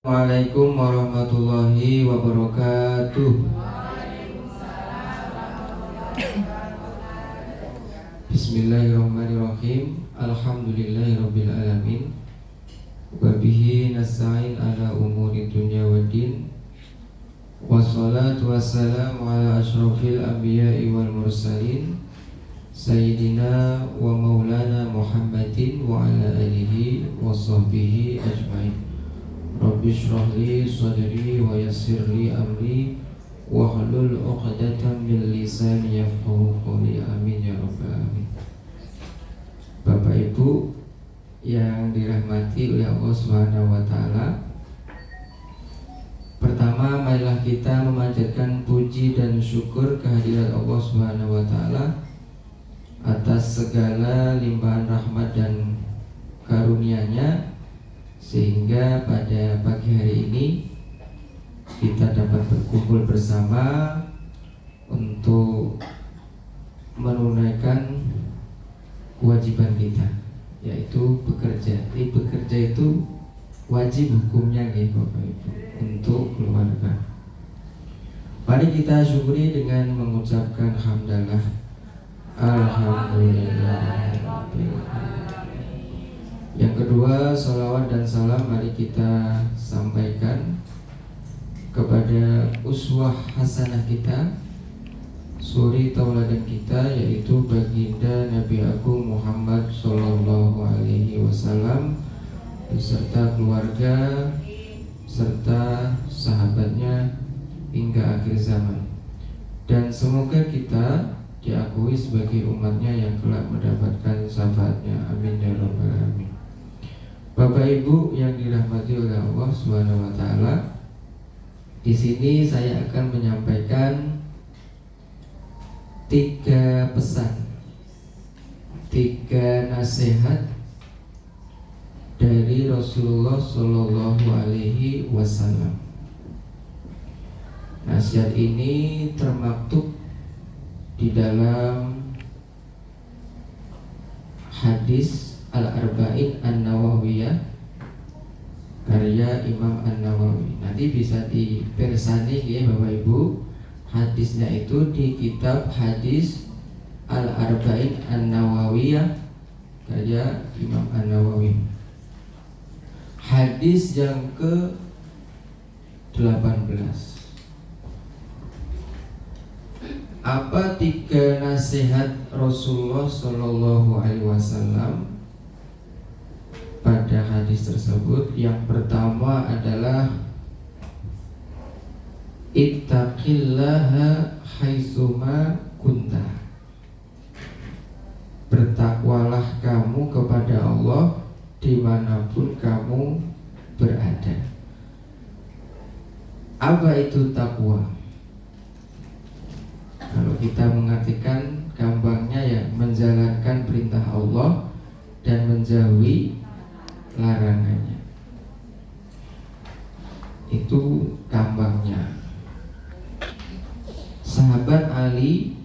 Assalamualaikum warahmatullahi wabarakatuh. Bismillahirrahmanirrahim. Alhamdulillahirabbil alamin. Wa bihi nasta'in ala umuri dunya waddin. Wassalatu wassalamu ala asyrafil anbiya'i wal mursalin Sayyidina wa maulana Muhammadin wa ala alihi wa sahbihi ajma'in. Rabbi shrah li sadri wa yassir li amri wahlul 'uqdatam min lisani yafqahu qawli. Amin ya rabbal alamin. Bapak Ibu yang dirahmati oleh Allah Subhanahu wa taala, pertama marilah kita memanjatkan puji dan syukur kehadirat Allah Subhanahu wa taala atas segala limpahan rahmat dan karunia-Nya, sehingga pada pagi hari ini kita dapat berkumpul bersama untuk menunaikan kewajiban kita, yaitu bekerja. Jadi bekerja itu wajib hukumnya gitu Bapak Ibu, untuk keluarga. Mari kita syukuri dengan mengucapkan hamdalah. Alhamdulillah. Yang kedua, salawat dan salam mari kita sampaikan kepada uswah hasanah kita, suri tauladan kita, yaitu baginda Nabi Agung Muhammad Sallallahu Alaihi Wasallam beserta keluarga serta sahabatnya hingga akhir zaman. Dan semoga kita diakui sebagai umatnya yang kelak mendapatkan syafaatnya. Amin ya rabbal alamin. Bapak Ibu yang dirahmati oleh Allah Subhanahu wa taala, di sini saya akan menyampaikan 3 pesan, 3 nasihat dari Rasulullah Shallallahu Alaihi Wasallam. Nasihat ini termaktub di dalam hadis Al-Arba'in An-Nawawiyah karya Imam An-Nawawi. Nanti bisa dipersani ya Bapak Ibu, hadisnya itu di kitab hadis Al-Arba'in An-Nawawiyah karya Imam An-Nawawi. Hadis yang ke-18. Apa 3 nasihat Rasulullah Shallallahu Alaihi Wasallam pada hadis tersebut? Yang pertama adalah ittaqillaha haitsuma kunta. Bertakwalah kamu kepada Allah dimanapun kamu berada. Apa itu takwa? Kalau kita mengartikan gampangnya ya, menjalankan perintah Allah dan menjauhi larangannya. Itu gampangnya. Sahabat Ali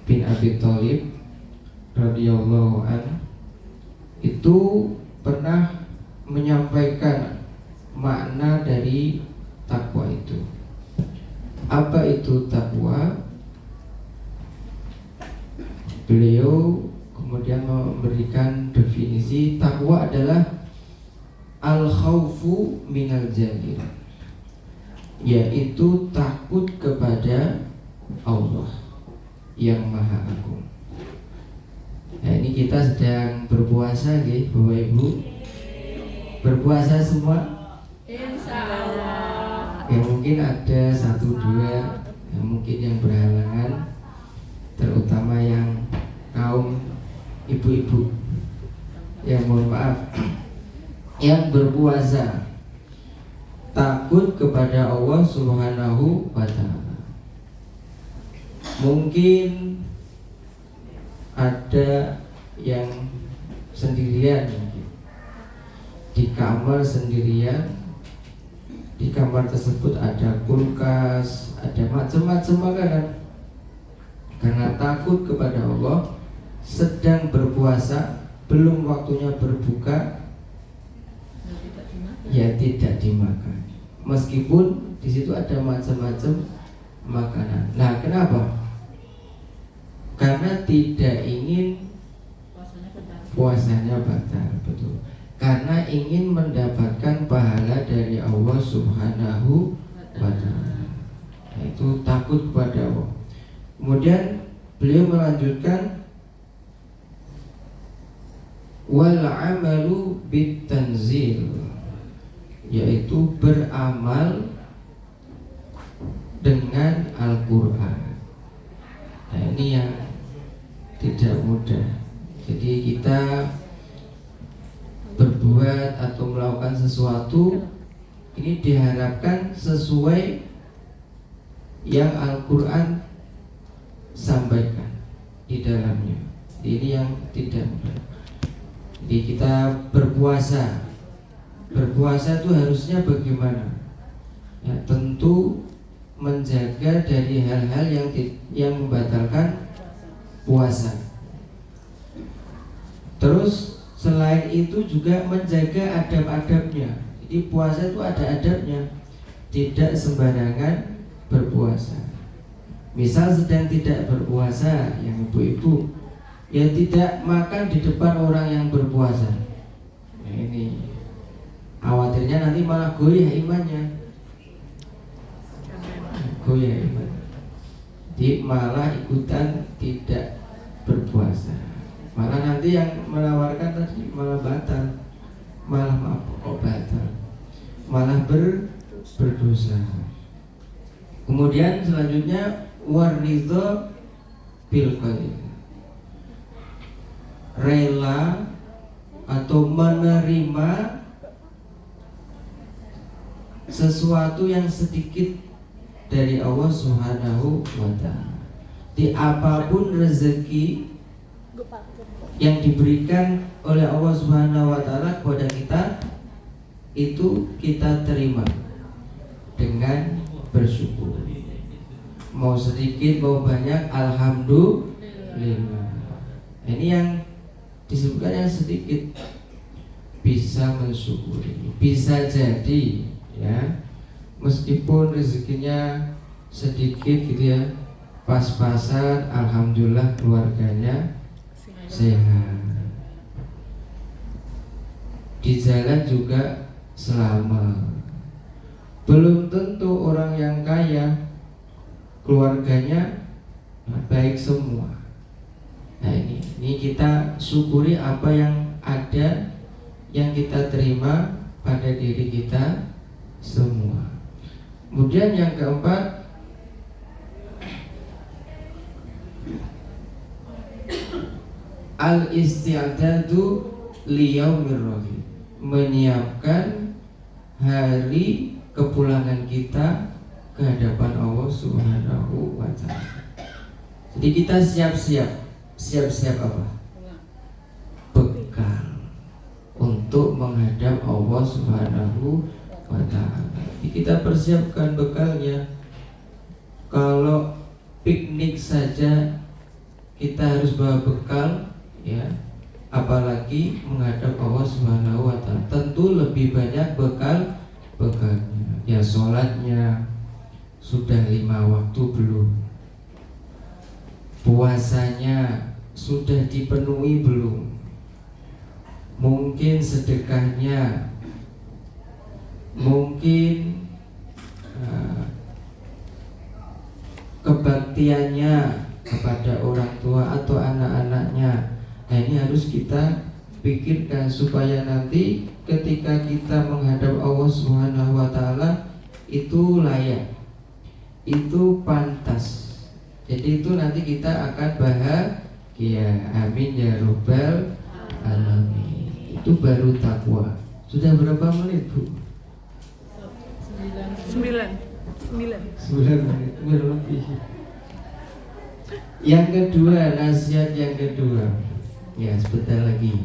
bin Abi Thalib radhiyallahu an itu pernah menyampaikan makna dari takwa itu. Apa itu takwa? Beliau kemudian memberikan definisi takwa adalah al-khaufu minal jalil, yaitu takut kepada Allah yang Maha Agung. Nah, ini kita sedang berpuasa nggih, Bapak Ibu. Berpuasa semua? Insyaallah. Ya mungkin ada 1-2 yang mungkin yang berhalangan, terutama yang kaum ibu-ibu, yang mohon maaf, yang berpuasa takut kepada Allah Subhanahu wa ta'ala. Mungkin ada yang sendirian di kamar sendirian. Di kamar tersebut ada kulkas, ada macam-macam makanan. Karena takut kepada Allah, sedang berpuasa, belum waktunya berbuka, ya tidak dimakan. Meskipun di situ ada macam-macam makanan. Nah, kenapa? Karena tidak ingin puasanya batal, betul. Karena ingin mendapatkan pahala dari Allah Subhanahu wa ta'ala. Itu takut kepada Allah. Kemudian beliau melanjutkan wal amalu bitanzil, yaitu beramal dengan Al-Quran. Nah, ini yang tidak mudah. Jadi kita berbuat atau melakukan sesuatu ini diharapkan sesuai yang Al-Quran sampaikan di dalamnya. Ini yang tidak mudah. Jadi kita berpuasa itu harusnya bagaimana? Ya, tentu menjaga dari hal-hal yang membatalkan puasa. Terus selain itu juga menjaga adab-adabnya. Jadi puasa itu ada adabnya. Tidak sembarangan berpuasa. Misal sedang tidak berpuasa, yang ibu-ibu, ya tidak makan di depan orang yang berpuasa. Nah, ini khawatirnya nanti malah goyah imannya. Goyah iman. Jadi malah ikutan tidak berpuasa. Malah nanti yang menawarkan tadi malah batal. Malah batal. Malah berdosa. Kemudian selanjutnya waridho bil qadar. Rela atau menerima sesuatu yang sedikit dari Allah Subhanahu wa ta'ala. Di apapun rezeki yang diberikan oleh Allah Subhanahu wa ta'ala kepada kita, itu kita terima dengan bersyukur. Mau sedikit mau banyak, alhamdulillah. Ini yang disebutkan yang sedikit bisa mensyukuri. Bisa jadi ya, meskipun rezekinya sedikit gitu ya, pas-pasan, alhamdulillah keluarganya sehat, di jalan juga selamat. Belum tentu orang yang kaya keluarganya baik semua. Nah, ini kita syukuri apa yang ada, yang kita terima pada diri kita semua. Kemudian yang keempat, al-isti'dadu liyaumir rahim, menyiapkan hari kepulangan kita ke hadapan Allah Subhanahu wa ta'ala. Jadi kita siap-siap apa? Bekal untuk menghadap Allah Subhanahu wa ta'ala. Jadi kita persiapkan bekalnya. Kalau piknik saja kita harus bawa bekal, ya, apalagi menghadap Allah Subhanahu wa ta'ala. Tentu lebih banyak bekalnya. Ya, sholatnya sudah 5 waktu belum? Puasanya sudah dipenuhi belum? Mungkin sedekahnya, mungkin kebaktiannya kepada orang tua atau anak-anaknya. Nah, ini harus kita pikirkan supaya nanti ketika kita menghadap Allah Subhanahu wa ta'ala itu layak, itu pantas. Jadi itu nanti kita akan bahagia. Amin ya rabbal alamin. Itu baru takwa. Sudah berapa menit, Bu? 9 menit lebih. Yang kedua, nasihat yang kedua. Ya, sebentar lagi.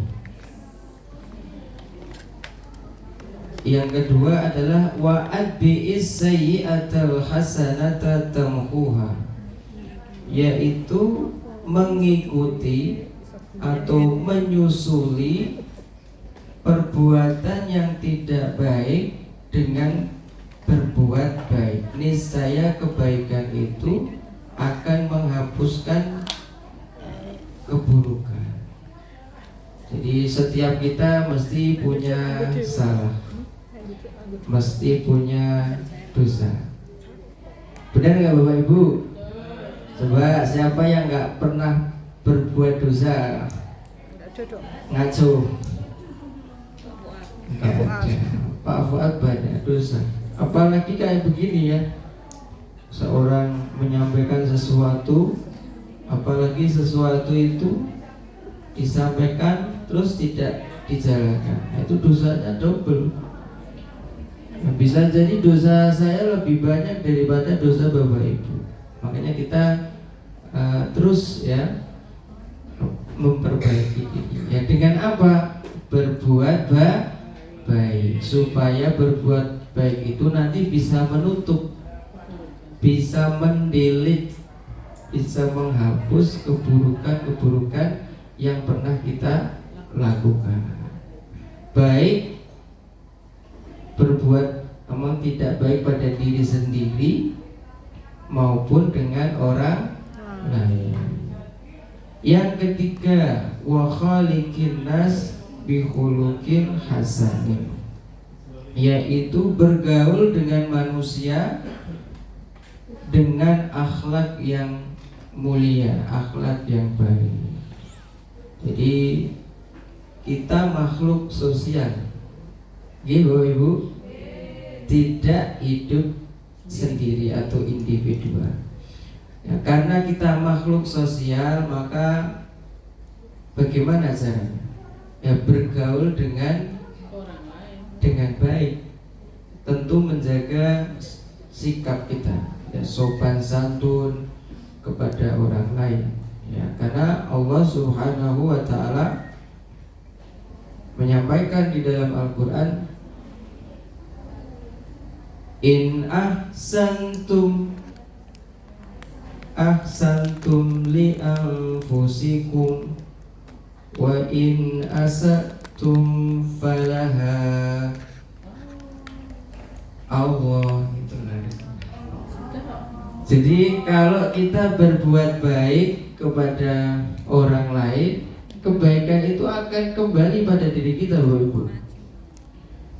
Yang kedua adalah wa'adbi'is sayyi'atal hasanata tamhuha, yaitu mengikuti atau menyusuli perbuatan yang tidak baik dengan berbuat baik. Niscaya kebaikan itu akan menghapuskan keburukan. Jadi setiap kita mesti punya salah, mesti punya dosa. Benar nggak Bapak Ibu? Coba siapa yang nggak pernah berbuat dosa? Ngaco. Nggak ada. Pak Fuad banyak dosa. Apalagi kayak begini ya, seorang menyampaikan sesuatu, apalagi sesuatu itu disampaikan terus tidak dijalankan, itu dosanya double. Bisa jadi dosa saya lebih banyak daripada dosa Bapak Ibu. Makanya kita terus ya memperbaiki diri. Ya dengan apa? Berbuat baik, supaya berbuat baik itu nanti bisa menutup, bisa mendelete, bisa menghapus keburukan-keburukan yang pernah kita lakukan. Baik berbuat memang tidak baik pada diri sendiri maupun dengan orang lain. Yang ketiga, wa khaliqin nas bi khuluqin hasanin, yaitu bergaul dengan manusia dengan akhlak yang mulia, akhlak yang baik. Jadi kita makhluk sosial, gitu Ibu, tidak hidup sendiri atau individual. Ya, karena kita makhluk sosial, maka bagaimana caranya? Ya bergaul dengan baik. Tentu menjaga sikap kita, ya, sopan santun kepada orang lain. Ya, karena Allah Subhanahu wa taala menyampaikan di dalam Al-Qur'an, in ahsantum li anfusikum wa in asatum falaha. Allah itulah. Jadi kalau kita berbuat baik kepada orang lain, kebaikan itu akan kembali pada diri kita, Bapak Ibu.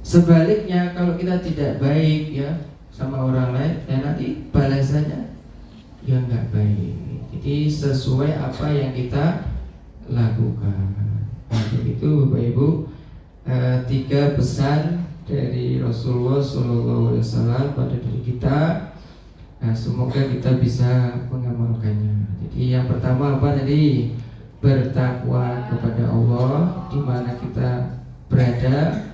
Sebaliknya kalau kita tidak baik ya sama orang lain, ya nanti balasannya ya nggak baik. Jadi sesuai apa yang kita lakukan. Nah, begitu Bapak Ibu, 3 pesan dari Rasulullah SAW pada diri kita. Nah, semoga kita bisa mengamalkannya. Jadi yang pertama apa tadi? Bertakwa kepada Allah di mana kita berada,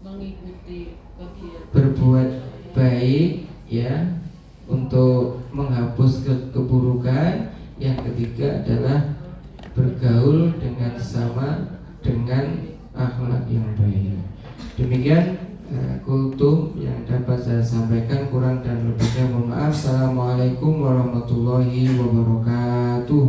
mengikuti kegiatan, berbuat baik ya untuk menghapus keburukan. Yang ketiga adalah bergaul dengan sesama dengan akhlak yang baik. Demikian kultum yang dapat saya sampaikan, kurang dan lebihnya mohon maaf. Assalamualaikum warahmatullahi wabarakatuh.